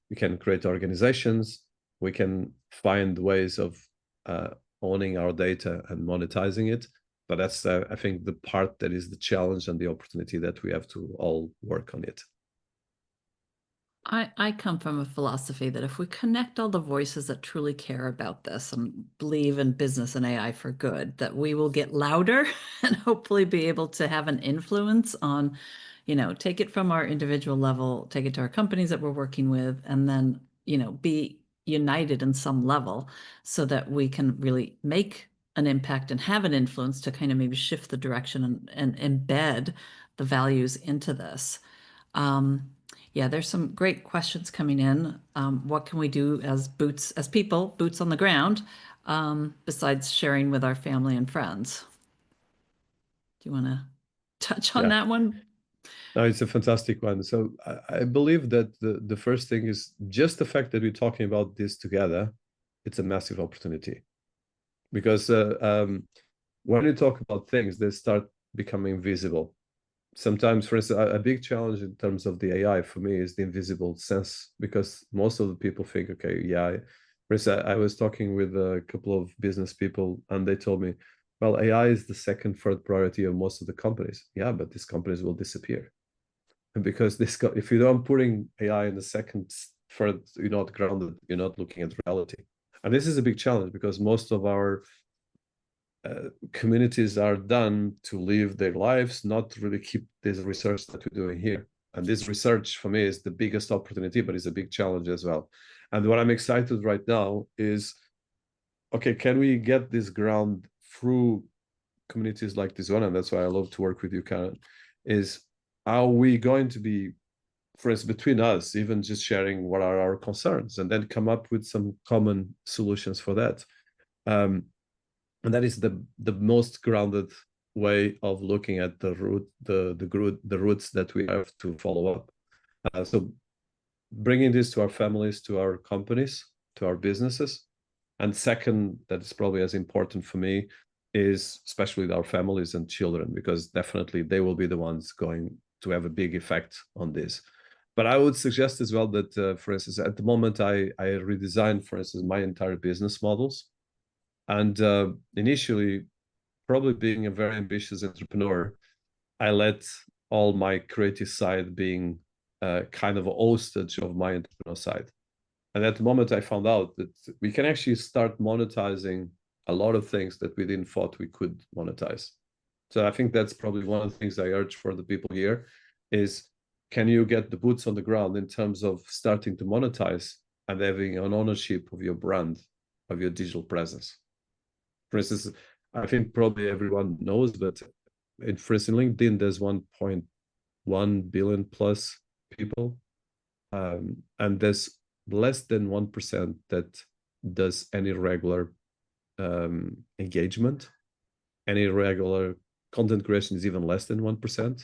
We can create organizations, we can find ways of owning our data and monetizing it. But that's, I think, the part that is the challenge and the opportunity that we have to all work on it. I come from a philosophy that if we connect all the voices that truly care about this and believe in business and AI for good, that we will get louder and hopefully be able to have an influence on, take it from our individual level, take it to our companies that we're working with, and then, be united in some level so that we can really make an impact and have an influence to kind of maybe shift the direction and embed the values into this. Yeah, there's some great questions coming in. What can we do as people, boots on the ground, besides sharing with our family and friends? Do you want to touch on that one? No, it's a fantastic one. So I believe that the first thing is just the fact that we're talking about this together. It's a massive opportunity, because when you talk about things, they start becoming visible. Sometimes, for instance, a big challenge in terms of the AI for me is the invisible sense, because most of the people think, okay, yeah. For instance, I was talking with a couple of business people, and they told me, well, AI is the second, third priority of most of the companies. Yeah, but these companies will disappear. And because if you don't putting AI in the second, third, you're not grounded, you're not looking at reality. And this is a big challenge, because most of our communities are done to live their lives, not to really keep this research that we're doing here. And this research for me is the biggest opportunity, but it's a big challenge as well. And what I'm excited right now is, okay, can we get this ground through communities like this one? And that's why I love to work with you, Karin, is are we going to be, for instance, between us, even just sharing what are our concerns, and then come up with some common solutions for that. And that is the most grounded way of looking at the roots that we have to follow up. So bringing this to our families, to our companies, to our businesses. And second, that is probably as important for me, is especially our families and children, because definitely they will be the ones going to have a big effect on this. But I would suggest as well that, for instance, at the moment, I redesigned, for instance, my entire business models. And initially, probably being a very ambitious entrepreneur, I let all my creative side being kind of a hostage of my entrepreneur side. And at the moment, I found out that we can actually start monetizing a lot of things that we didn't thought we could monetize. So I think that's probably one of the things I urge for the people here is, can you get the boots on the ground in terms of starting to monetize and having an ownership of your brand, of your digital presence? For instance, I think probably everyone knows, but for instance, LinkedIn, there's 1.1 billion plus people. And there's less than 1% that does any regular engagement. Any regular content creation is even less than 1%.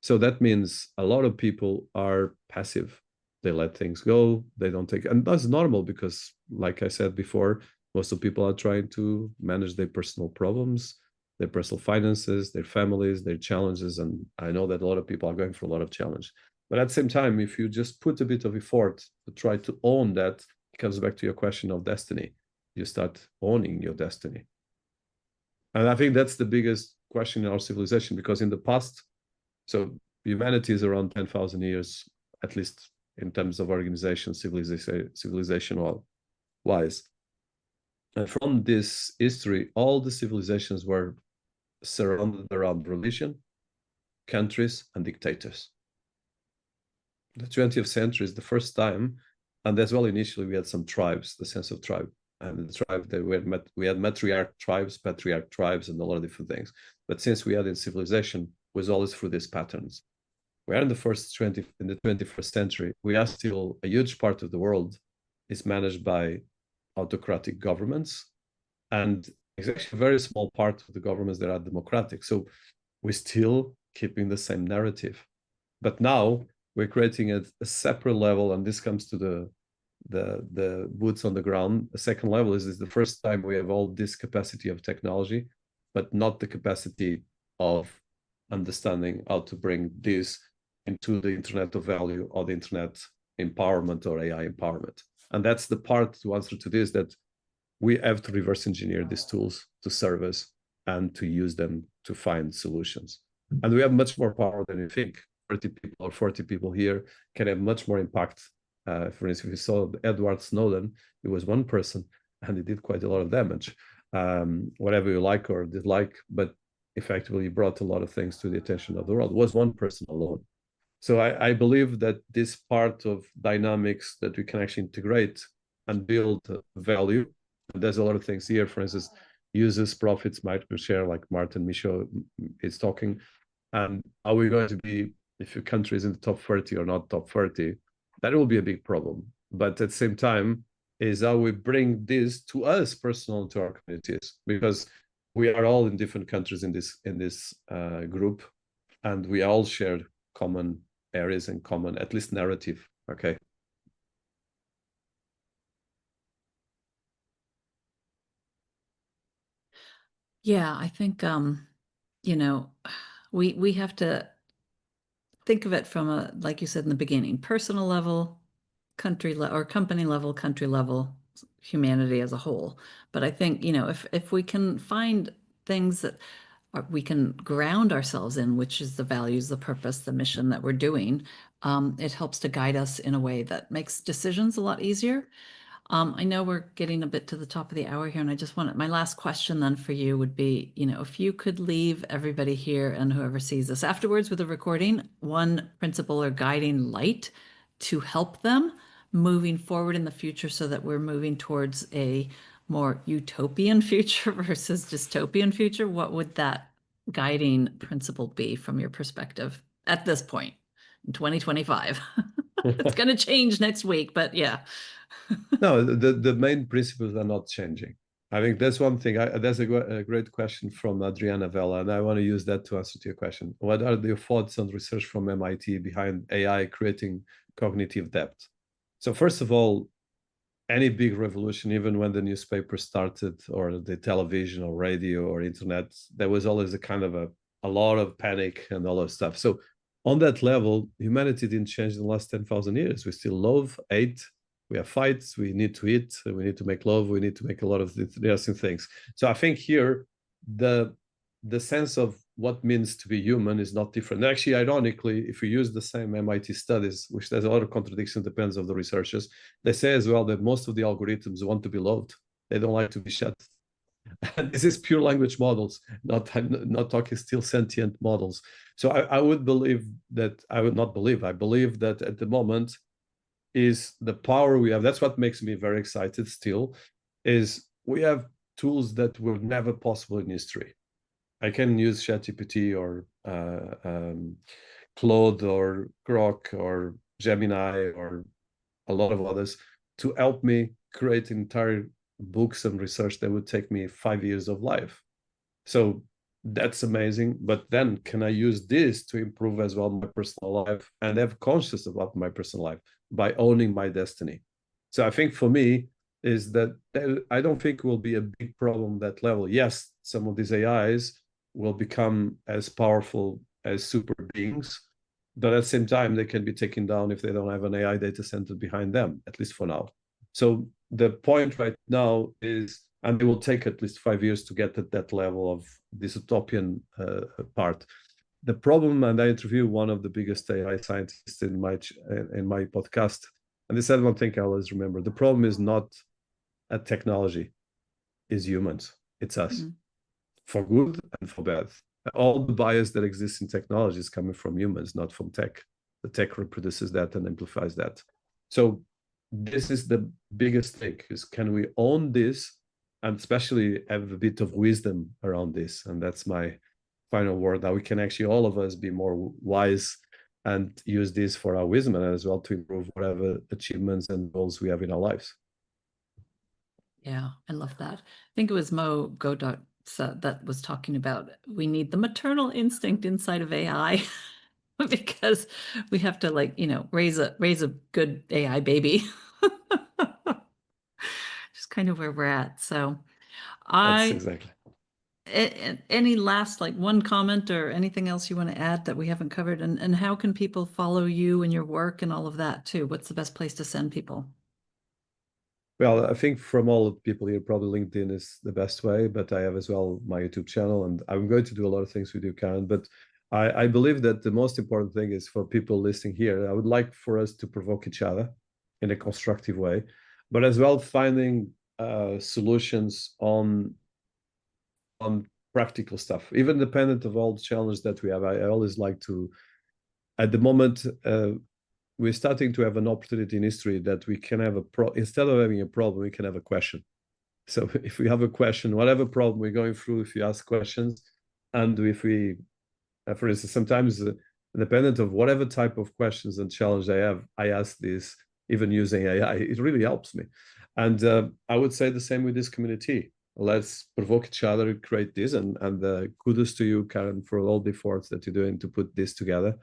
So that means a lot of people are passive. They let things go. They don't take, and that's normal because, like I said before, most of people are trying to manage their personal problems, their personal finances, their families, their challenges. And I know that a lot of people are going through a lot of challenge. But at the same time, if you just put a bit of effort to try to own that, it comes back to your question of destiny. You start owning your destiny. And I think that's the biggest question in our civilization, because in the past, so humanity is around 10,000 years, at least in terms of organization, civilization wise. And from this history, all the civilizations were surrounded around religion, countries, and dictators. The 20th century is the first time, and as well, initially we had some tribes, the sense of tribe. And the tribe that we had matriarch tribes, patriarch tribes, and a lot of different things. But since we had in civilization, was always through these patterns. We are in the 21st century. We are still, a huge part of the world is managed by autocratic governments, and it's actually a very small part of the governments that are democratic. So we're still keeping the same narrative, but now we're creating a separate level, and this comes to the boots on the ground. The second level is the first time we have all this capacity of technology but not the capacity of understanding how to bring this into the Internet of Value or the Internet empowerment or AI empowerment. And that's the part to answer to this, that we have to reverse engineer these tools to serve us and to use them to find solutions. And we have much more power than you think. 30 people or 40 people here can have much more impact. For instance, if you saw Edward Snowden, he was one person and he did quite a lot of damage. Whatever you like or dislike, but effectively brought a lot of things to the attention of the world. It was one person alone. So I believe that this part of dynamics that we can actually integrate and build value. And there's a lot of things here, for instance, uses, profits, micro share, like Martin Michaud is talking. And are we going to be, if your country is in the top 30 or not top 30, that will be a big problem. But at the same time, is how we bring this to us personal, to our communities, because we are all in different countries in this group, and we all share common areas and common, at least, narrative. Okay. Yeah, I think you know, we have to think of it from a, like you said in the beginning, personal level, country or company level, country level, humanity as a whole. But I think, if we can find things that we can ground ourselves in, which is the values, the purpose, the mission that we're doing, it helps to guide us in a way that makes decisions a lot easier. I know we're getting a bit to the top of the hour here, and I just wanted, my last question then for you would be, if you could leave everybody here and whoever sees this afterwards with a recording, one principle or guiding light to help them moving forward in the future so that we're moving towards a more utopian future versus dystopian future, what would that guiding principle be from your perspective at this point in 2025? It's going to change next week, but yeah. No, the main principles are not changing. I think that's one thing. There's a great question from Adriana Vella, and I want to use that to answer to your question. What are your thoughts on research from MIT behind AI creating cognitive depth? So first of all, any big revolution, even when the newspaper started or the television or radio or internet, there was always a kind of a lot of panic and all that stuff. So on that level, humanity didn't change in the last 10,000 years. We still love, hate, we have fights, we need to eat, we need to make love, we need to make a lot of interesting things. So I think here, the sense of what means to be human is not different. Actually, ironically, if we use the same MIT studies, which there's a lot of contradiction, depends on the researchers, they say as well that most of the algorithms want to be loved. They don't like to be shut. And this is pure language models, not talking still sentient models. So I would believe that, I would not believe, I believe that at the moment is the power we have. That's what makes me very excited still, is we have tools that were never possible in history. I can use ChatGPT or Claude or Grok or Gemini or a lot of others to help me create entire books and research that would take me 5 years of life. So that's amazing. But then can I use this to improve as well my personal life and have conscious about my personal life by owning my destiny? So I think for me is that I don't think will be a big problem that level. Yes, some of these AIs will become as powerful as super beings, but at the same time, they can be taken down if they don't have an AI data center behind them, at least for now. So the point right now is, and it will take at least 5 years to get at that level of this utopian part. The problem, and I interviewed one of the biggest AI scientists in my podcast, and they said one thing I always remember: the problem is not a technology, is humans. It's us, for good and for bad. All the bias that exists in technology is coming from humans, not from tech. The tech reproduces that and amplifies that. So this is the biggest thing: is can we own this, and especially have a bit of wisdom around this? And that's my final word, that we can actually, all of us, be more wise and use this for our wisdom and as well to improve whatever achievements and goals we have in our lives. Yeah, I love that. I think it was Mo Godot that was talking about, we need the maternal instinct inside of AI because we have to, like, raise a good AI baby. Just kind of where we're at. So That's exactly. Any last, like, one comment or anything else you want to add that we haven't covered? And how can people follow you and your work and all of that too? What's the best place to send people? Well, I think from all the people here, probably LinkedIn is the best way, but I have as well my YouTube channel, and I'm going to do a lot of things with you, Karen. But I believe that the most important thing is for people listening here, I would like for us to provoke each other in a constructive way, but as well finding solutions on practical stuff, even independent of all the challenges that we have. I always like to, at the moment, we're starting to have an opportunity in history that we can have instead of having a problem, we can have a question. So if we have a question, whatever problem we're going through, if you ask questions, and if we, for instance, sometimes independent of whatever type of questions and challenge I have, I ask this, even using AI, it really helps me. And I would say the same with this community. Let's provoke each other, create this, and kudos to you, Karen, for all the efforts that you're doing to put this together.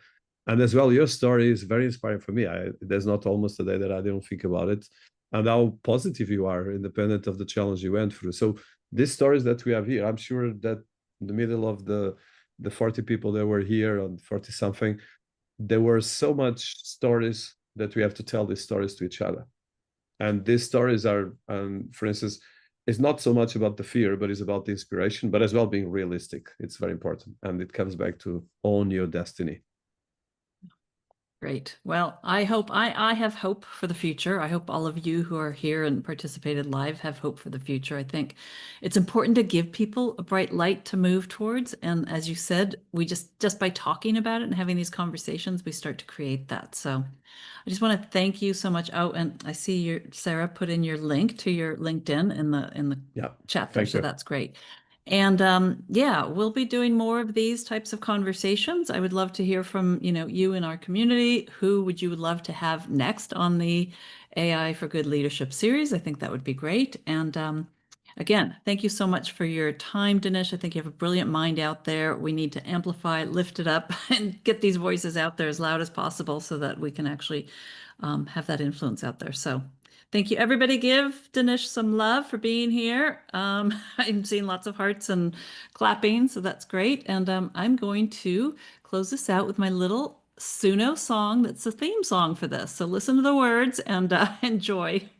And as well, your story is very inspiring for me. There's not almost a day that I don't think about it, and how positive you are, independent of the challenge you went through. So these stories that we have here, I'm sure that in the middle of the 40 people that were here, on 40 something, there were so much stories that we have to tell these stories to each other. And these stories are, for instance, it's not so much about the fear, but it's about the inspiration, but as well being realistic. It's very important. And it comes back to own your destiny. Great. Well, I have hope for the future. I hope all of you who are here and participated live have hope for the future. I think it's important to give people a bright light to move towards. And as you said, we just by talking about it and having these conversations, we start to create that. So I just want to thank you so much. Oh, and I see Sarah put in your link to your LinkedIn in the chat there. So that's great. And yeah, we'll be doing more of these types of conversations. I would love to hear from, you in our community. Who would you love to have next on the AI for Good Leadership series? I think that would be great. And again, thank you so much for your time, Dinis. I think you have a brilliant mind out there. We need to amplify, lift it up, and get these voices out there as loud as possible so that we can actually have that influence out there. So thank you. Everybody give Dinis some love for being here. I'm seeing lots of hearts and clapping, so that's great. And I'm going to close this out with my little Suno song that's the theme song for this. So listen to the words and enjoy.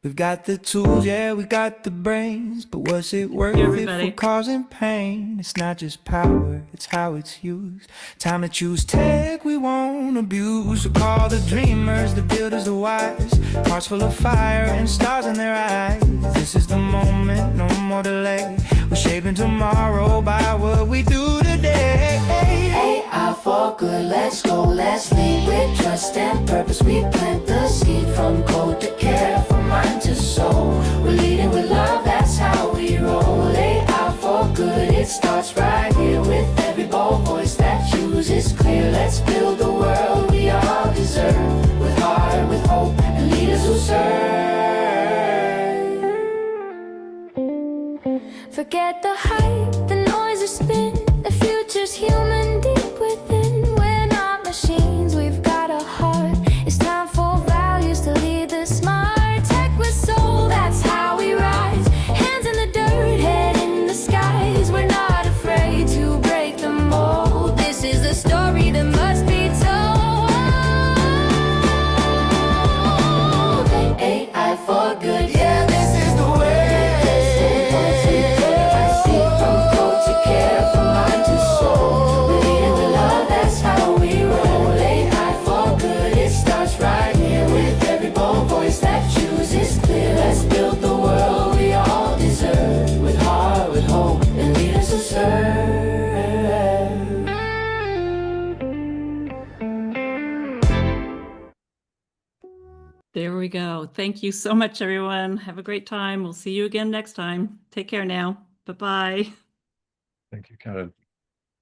We've got the tools, yeah, we got the brains, but was it worth it for causing pain? It's not just power, it's how it's used. Time to choose tech we won't abuse. So call the dreamers, the builders, the wise, hearts full of fire and stars in their eyes. This is the moment, no more delay. We're shaping tomorrow by what we do today. AI for good, let's go, let's lead with trust and purpose. We plant the seed from code to care, from mind to soul. We're leading with love, that's how we roll. AI for good, it starts right here with every bold voice that chooses clear. Let's build the world we all deserve, with heart, with hope, and leaders who serve. Forget the hype, the noise or spin. The future's human deep within. We're not machines, we've got a heart. It's time for values to lead the smart. Tech with soul, that's how we rise. Hands in the dirt, head in the skies. We're not afraid to break the mold. This is a story that must be told. AI for good, yeah, this is the way. There we go. Thank you so much, everyone. Have a great time. We'll see you again next time. Take care now. Bye-bye. Thank you, Karen.